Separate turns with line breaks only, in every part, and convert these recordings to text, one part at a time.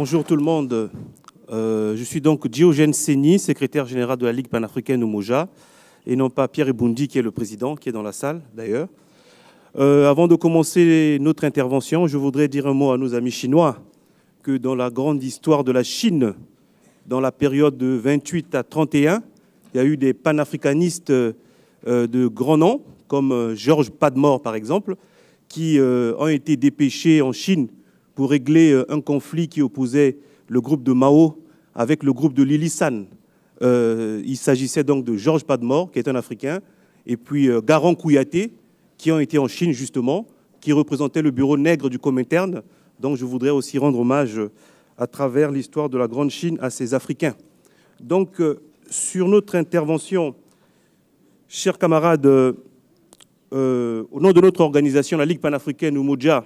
Bonjour tout le monde. Je suis donc Diogène Séni, secrétaire général de la Ligue panafricaine Umoja, et non pas Pierre Eboundi qui est le président, qui est dans la salle d'ailleurs. Avant de commencer notre intervention, je voudrais dire un mot à nos amis chinois que dans la grande histoire de la Chine, dans la période de 28 à 31, il y a eu des panafricanistes de grand nom, comme Georges Padmore par exemple, qui ont été dépêchés en Chine pour régler un conflit qui opposait le groupe de Mao avec le groupe de Lili San. Il s'agissait donc de Georges Padmore, qui est un Africain, et puis Garang Kouyaté, qui ont été en Chine justement, qui représentait le bureau nègre du Comintern. Donc je voudrais aussi rendre hommage à travers l'histoire de la Grande Chine à ces Africains. Donc sur notre intervention, chers camarades, au nom de notre organisation, la Ligue panafricaine Umoja,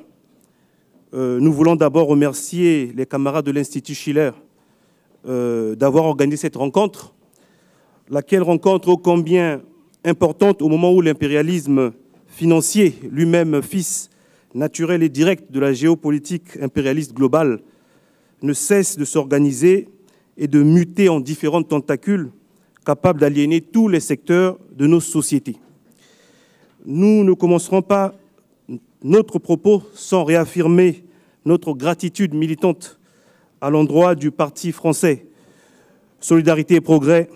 nous voulons d'abord remercier les camarades de l'Institut Schiller d'avoir organisé cette rencontre, laquelle rencontre ô combien importante au moment où l'impérialisme financier, lui-même fils naturel et direct de la géopolitique impérialiste globale, ne cesse de s'organiser et de muter en différentes tentacules capables d'aliéner tous les secteurs de nos sociétés. Nous ne commencerons pas notre propos sans réaffirmer notre gratitude militante à l'endroit du Parti français Solidarité et Progrès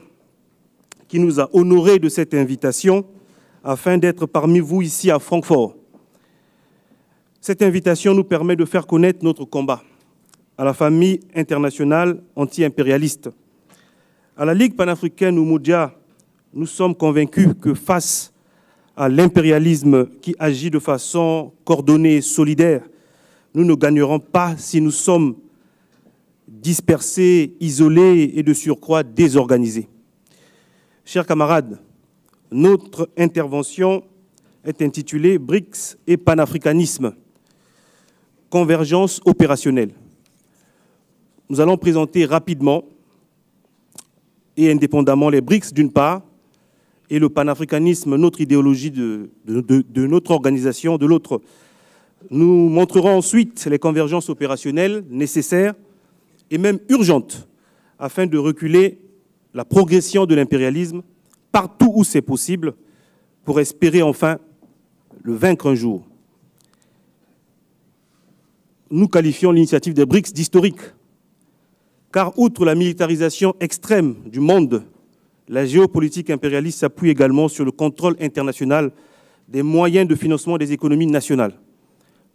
qui nous a honorés de cette invitation afin d'être parmi vous ici à Francfort. Cette invitation nous permet de faire connaître notre combat à la famille internationale anti-impérialiste. À la Ligue panafricaine Umoja, nous sommes convaincus que face à l'impérialisme qui agit de façon coordonnée et solidaire, nous ne gagnerons pas si nous sommes dispersés, isolés et de surcroît désorganisés. Chers camarades, notre intervention est intitulée « BRICS et panafricanisme, convergence opérationnelle ». Nous allons présenter rapidement et indépendamment les BRICS d'une part et le panafricanisme, notre idéologie de notre organisation de l'autre. Nous montrerons ensuite les convergences opérationnelles nécessaires et même urgentes afin de reculer la progression de l'impérialisme partout où c'est possible pour espérer enfin le vaincre un jour. Nous qualifions l'initiative des BRICS d'historique, car outre la militarisation extrême du monde, la géopolitique impérialiste s'appuie également sur le contrôle international des moyens de financement des économies nationales.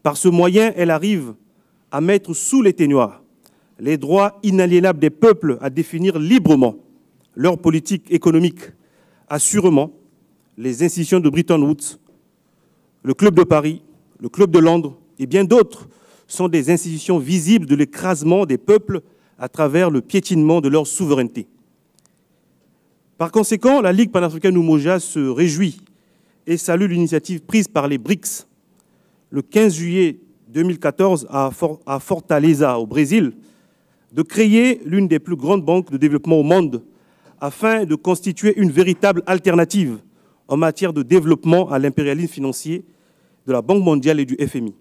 Par ce moyen, elle arrive à mettre sous l'éteignoir les droits inaliénables des peuples à définir librement leur politique économique. Assurément, les institutions de Bretton Woods, le Club de Paris, le Club de Londres et bien d'autres sont des institutions visibles de l'écrasement des peuples à travers le piétinement de leur souveraineté. Par conséquent, la Ligue panafricaine Umoja se réjouit et salue l'initiative prise par les BRICS le 15 juillet 2014 à Fortaleza, au Brésil, de créer l'une des plus grandes banques de développement au monde afin de constituer une véritable alternative en matière de développement à l'impérialisme financier de la Banque mondiale et du FMI.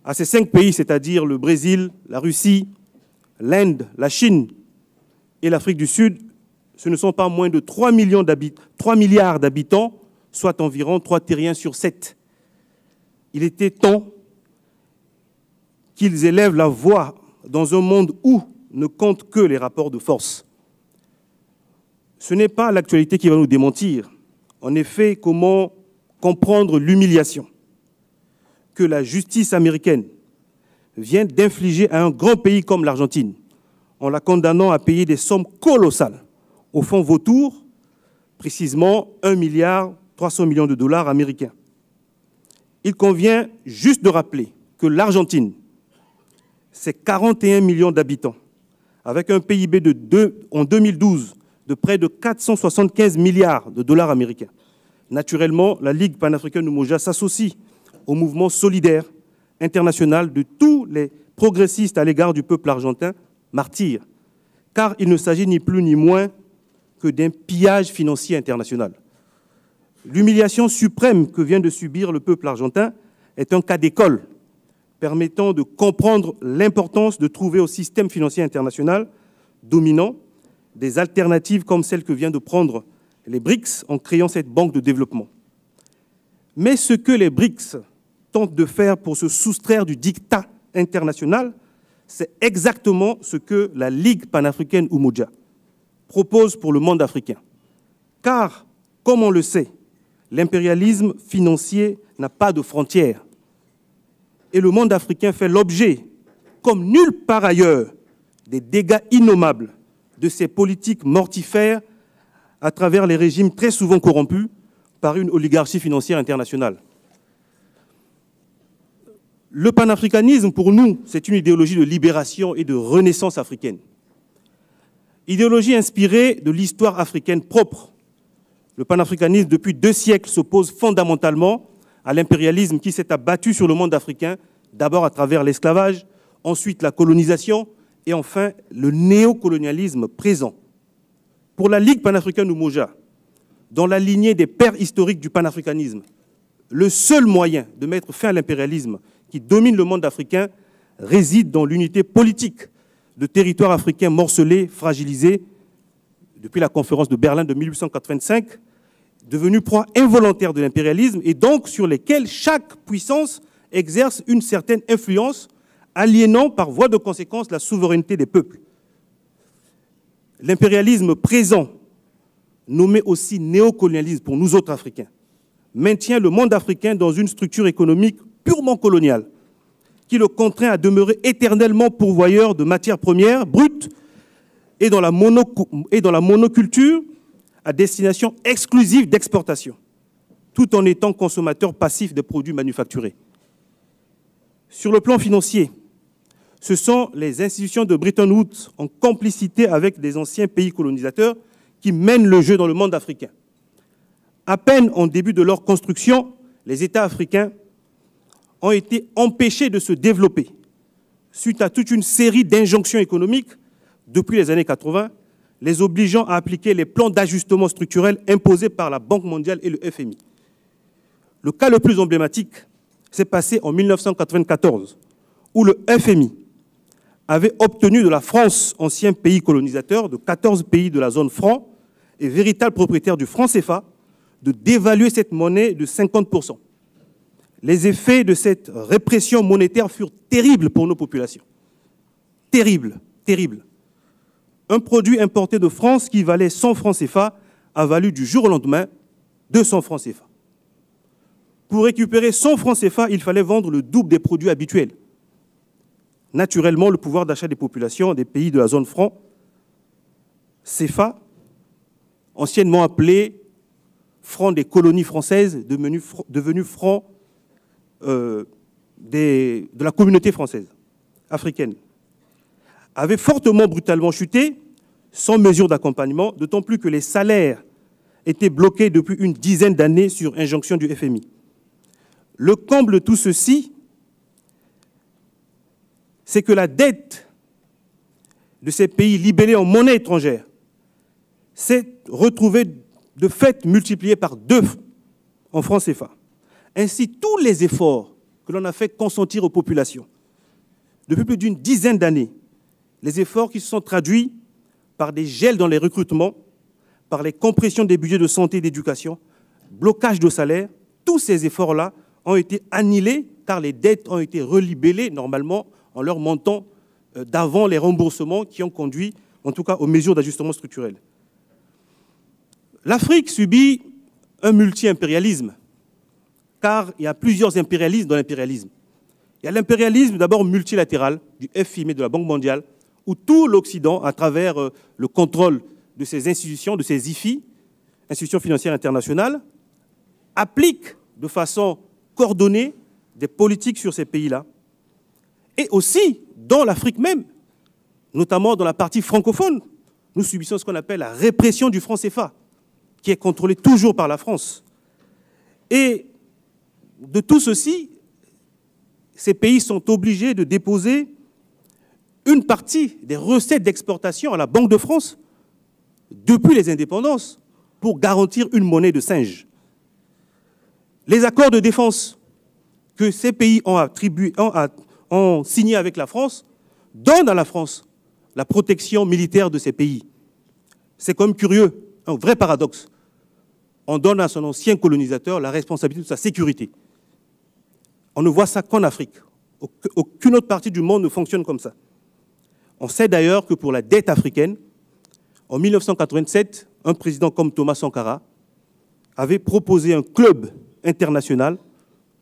À ces 5 pays, c'est-à-dire le Brésil, la Russie, l'Inde, la Chine et l'Afrique du Sud, ce ne sont pas moins de 3 milliards d'habitants, soit environ 3 terriens sur 7. Il était temps qu'ils élèvent la voix dans un monde où ne comptent que les rapports de force. Ce n'est pas l'actualité qui va nous démentir. En effet, comment comprendre l'humiliation que la justice américaine vient d'infliger à un grand pays comme l'Argentine en la condamnant à payer des sommes colossales au fonds vautour, précisément 1,3 milliard de dollars américains. Il convient juste de rappeler que l'Argentine, c'est 41 millions d'habitants, avec un PIB en 2012 de près de 475 milliards de dollars américains. Naturellement, la Ligue panafricaine Umoja s'associe au mouvement solidaire international de tous les progressistes à l'égard du peuple argentin martyr, car il ne s'agit ni plus ni moins que d'un pillage financier international. L'humiliation suprême que vient de subir le peuple argentin est un cas d'école permettant de comprendre l'importance de trouver au système financier international dominant des alternatives comme celle que vient de prendre les BRICS en créant cette banque de développement. Mais ce que les BRICS tentent de faire pour se soustraire du diktat international, c'est exactement ce que la Ligue panafricaine Umoja propose pour le monde africain. Car, comme on le sait, l'impérialisme financier n'a pas de frontières. Et le monde africain fait l'objet, comme nulle part ailleurs, des dégâts innommables de ces politiques mortifères à travers les régimes très souvent corrompus par une oligarchie financière internationale. Le panafricanisme, pour nous, c'est une idéologie de libération et de renaissance africaine. Idéologie inspirée de l'histoire africaine propre. Le panafricanisme, depuis 2 siècles, s'oppose fondamentalement à l'impérialisme qui s'est abattu sur le monde africain, d'abord à travers l'esclavage, ensuite la colonisation et enfin le néocolonialisme présent. Pour la Ligue panafricaine Umoja, dans la lignée des pères historiques du panafricanisme, le seul moyen de mettre fin à l'impérialisme qui domine le monde africain réside dans l'unité politique de territoires africains morcelés, fragilisés, depuis la conférence de Berlin de 1885, devenus proie involontaire de l'impérialisme et donc sur lesquels chaque puissance exerce une certaine influence, aliénant par voie de conséquence la souveraineté des peuples. L'impérialisme présent, nommé aussi néocolonialisme pour nous autres Africains, maintient le monde africain dans une structure économique purement coloniale, qui le contraint à demeurer éternellement pourvoyeur de matières premières brutes et dans la monoculture à destination exclusive d'exportation, tout en étant consommateur passif des produits manufacturés. Sur le plan financier, ce sont les institutions de Bretton Woods, en complicité avec des anciens pays colonisateurs, qui mènent le jeu dans le monde africain. À peine en début de leur construction, les États africains ont été empêchés de se développer suite à toute une série d'injonctions économiques depuis les années 80, les obligeant à appliquer les plans d'ajustement structurel imposés par la Banque mondiale et le FMI. Le cas le plus emblématique s'est passé en 1994, où le FMI avait obtenu de la France, ancien pays colonisateur, de 14 pays de la zone franc et véritable propriétaire du franc CFA, de dévaluer cette monnaie de 50%. Les effets de cette répression monétaire furent terribles pour nos populations. Terribles, terribles. Un produit importé de France qui valait 100 francs CFA a valu du jour au lendemain 200 francs CFA. Pour récupérer 100 francs CFA, il fallait vendre le double des produits habituels. Naturellement, le pouvoir d'achat des populations des pays de la zone franc, CFA, anciennement appelé franc des colonies françaises, devenu franc de la communauté française, africaine, avait fortement, brutalement chuté, sans mesure d'accompagnement, d'autant plus que les salaires étaient bloqués depuis une dizaine d'années sur injonction du FMI. Le comble de tout ceci, c'est que la dette de ces pays libellés en monnaie étrangère s'est retrouvée de fait multipliée par 2 en francs CFA. Ainsi, tous les efforts que l'on a fait consentir aux populations depuis plus d'une dizaine d'années, les efforts qui se sont traduits par des gels dans les recrutements, par les compressions des budgets de santé et d'éducation, blocage de salaire, tous ces efforts-là ont été annihilés car les dettes ont été relibellées normalement en leur montant d'avant les remboursements qui ont conduit, en tout cas, aux mesures d'ajustement structurel. L'Afrique subit un multi-impérialisme, car il y a plusieurs impérialismes dans l'impérialisme. Il y a l'impérialisme d'abord multilatéral, du FMI et de la Banque mondiale, où tout l'Occident, à travers le contrôle de ces institutions, de ces IFI, institutions financières internationales, applique de façon coordonnée des politiques sur ces pays-là. Et aussi, dans l'Afrique même, notamment dans la partie francophone, nous subissons ce qu'on appelle la répression du franc CFA, qui est contrôlée toujours par la France. Et de tout ceci, ces pays sont obligés de déposer une partie des recettes d'exportation à la Banque de France depuis les indépendances pour garantir une monnaie de singe. Les accords de défense que ces pays ont ont signé avec la France donnent à la France la protection militaire de ces pays. C'est quand même curieux, un vrai paradoxe. On donne à son ancien colonisateur la responsabilité de sa sécurité. On ne voit ça qu'en Afrique. Aucune autre partie du monde ne fonctionne comme ça. On sait d'ailleurs que pour la dette africaine, en 1987, un président comme Thomas Sankara avait proposé un club international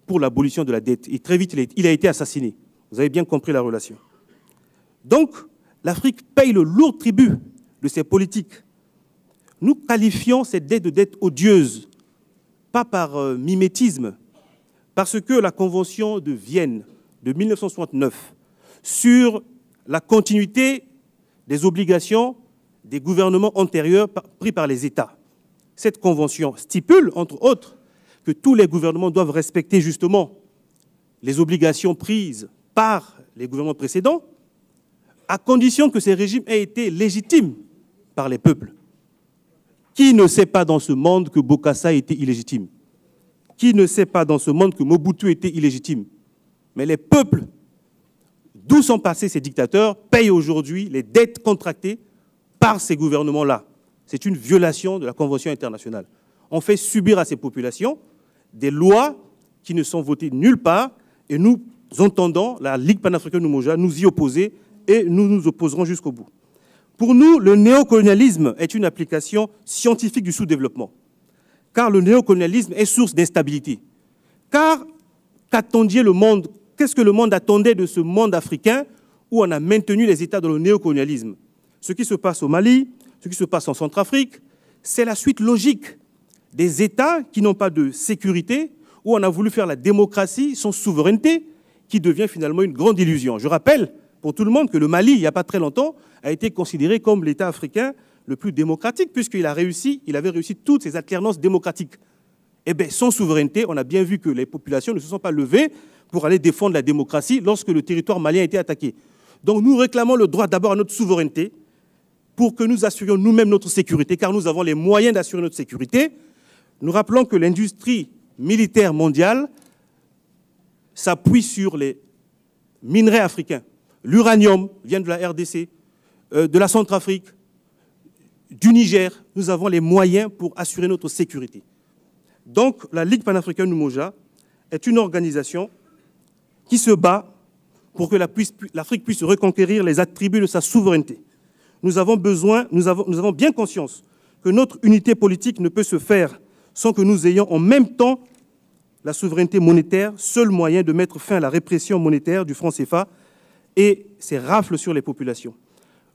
pour l'abolition de la dette. Et très vite, il a été assassiné. Vous avez bien compris la relation. Donc, l'Afrique paye le lourd tribut de ses politiques. Nous qualifions cette dette de dette odieuse, pas par mimétisme, parce que la Convention de Vienne de 1969 sur la continuité des obligations des gouvernements antérieurs pris par les États. Cette convention stipule, entre autres, que tous les gouvernements doivent respecter justement les obligations prises par les gouvernements précédents, à condition que ces régimes aient été légitimes par les peuples. Qui ne sait pas dans ce monde que Bokassa était illégitime? Qui ne sait pas dans ce monde que Mobutu était illégitime? Mais les peuples, d'où sont passés ces dictateurs, payent aujourd'hui les dettes contractées par ces gouvernements-là. C'est une violation de la Convention internationale. On fait subir à ces populations des lois qui ne sont votées nulle part et nous entendons, la Ligue panafricaine Umoja, nous y opposer et nous nous opposerons jusqu'au bout. Pour nous, le néocolonialisme est une application scientifique du sous-développement, car le néocolonialisme est source d'instabilité. Car qu'attendiait le monde? Qu'est-ce que le monde attendait de ce monde africain où on a maintenu les États dans le néocolonialisme? Ce qui se passe au Mali, ce qui se passe en Centrafrique, c'est la suite logique des États qui n'ont pas de sécurité, où on a voulu faire la démocratie sans souveraineté, qui devient finalement une grande illusion. Je rappelle pour tout le monde que le Mali, il n'y a pas très longtemps, a été considéré comme l'État africain le plus démocratique, puisqu'il avait réussi toutes ses alternances démocratiques. Eh bien, sans souveraineté, on a bien vu que les populations ne se sont pas levées pour aller défendre la démocratie lorsque le territoire malien a été attaqué. Donc nous réclamons le droit d'abord à notre souveraineté pour que nous assurions nous-mêmes notre sécurité, car nous avons les moyens d'assurer notre sécurité. Nous rappelons que l'industrie militaire mondiale s'appuie sur les minerais africains. L'uranium vient de la RDC, de la Centrafrique, du Niger. Nous avons les moyens pour assurer notre sécurité. Donc la Ligue panafricaine Umoja est une organisation qui se bat pour que l'Afrique puisse reconquérir les attributs de sa souveraineté. Nous avons bien conscience que notre unité politique ne peut se faire sans que nous ayons en même temps la souveraineté monétaire, seul moyen de mettre fin à la répression monétaire du franc CFA et ses rafles sur les populations.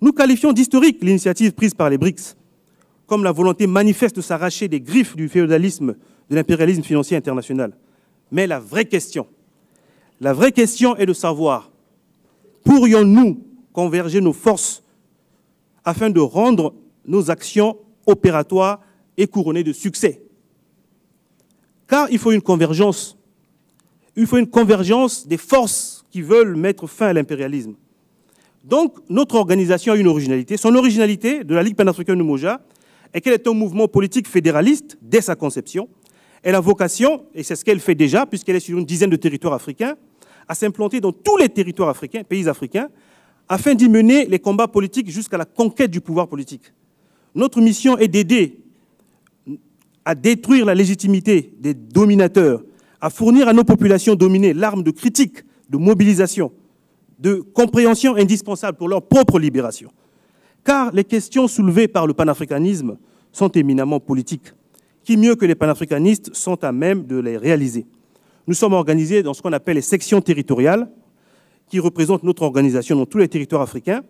Nous qualifions d'historique l'initiative prise par les BRICS, comme la volonté manifeste de s'arracher des griffes du féodalisme, de l'impérialisme financier international. Mais la vraie question est de savoir, pourrions-nous converger nos forces afin de rendre nos actions opératoires et couronnées de succès? Car il faut une convergence. Il faut une convergence des forces qui veulent mettre fin à l'impérialisme. Donc, notre organisation a une originalité. Son originalité, de la Ligue panafricaine Umoja, est qu'elle est un mouvement politique fédéraliste dès sa conception. Elle a vocation, et c'est ce qu'elle fait déjà, puisqu'elle est sur une dizaine de territoires africains, à s'implanter dans tous les territoires africains, pays africains, afin d'y mener les combats politiques jusqu'à la conquête du pouvoir politique. Notre mission est d'aider à détruire la légitimité des dominateurs, à fournir à nos populations dominées l'arme de critique, de mobilisation, de compréhension indispensable pour leur propre libération. Car les questions soulevées par le panafricanisme sont éminemment politiques. Qui mieux que les panafricanistes sont à même de les réaliser? Nous sommes organisés dans ce qu'on appelle les sections territoriales, qui représentent notre organisation dans tous les territoires africains,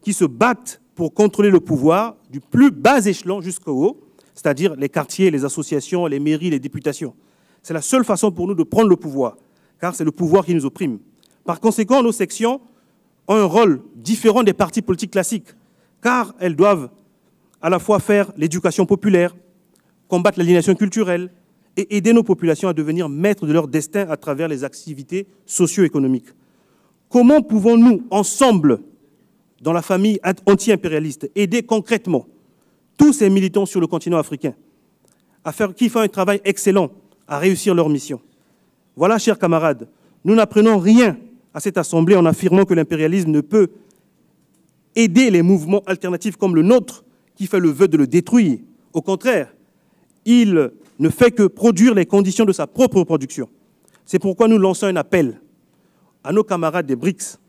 qui se battent pour contrôler le pouvoir du plus bas échelon jusqu'au haut, c'est-à-dire les quartiers, les associations, les mairies, les députations. C'est la seule façon pour nous de prendre le pouvoir, car c'est le pouvoir qui nous opprime. Par conséquent, nos sections ont un rôle différent des partis politiques classiques, car elles doivent à la fois faire l'éducation populaire, combattre l'aliénation culturelle et aider nos populations à devenir maîtres de leur destin à travers les activités socio-économiques. Comment pouvons-nous, ensemble, dans la famille anti-impérialiste, aider concrètement tous ces militants sur le continent africain, qui font un travail excellent à réussir leur mission? Voilà, chers camarades, nous n'apprenons rien à cette Assemblée en affirmant que l'impérialisme ne peut aider les mouvements alternatifs comme le nôtre, qui fait le vœu de le détruire. Au contraire, il ne fait que produire les conditions de sa propre production. C'est pourquoi nous lançons un appel à nos camarades des BRICS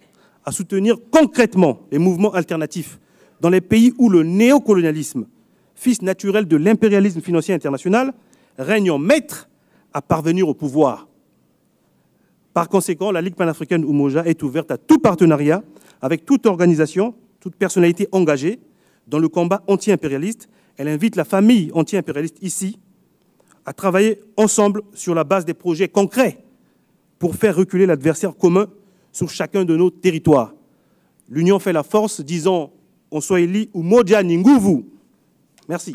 à soutenir concrètement les mouvements alternatifs dans les pays où le néocolonialisme, fils naturel de l'impérialisme financier international, règne en maître à parvenir au pouvoir. Par conséquent, la Ligue panafricaine Umoja est ouverte à tout partenariat avec toute organisation, toute personnalité engagée dans le combat anti-impérialiste. Elle invite la famille anti-impérialiste ici à travailler ensemble sur la base des projets concrets pour faire reculer l'adversaire commun sur chacun de nos territoires. L'union fait la force, disons en Swahili, Umoja ni nguvu. Merci.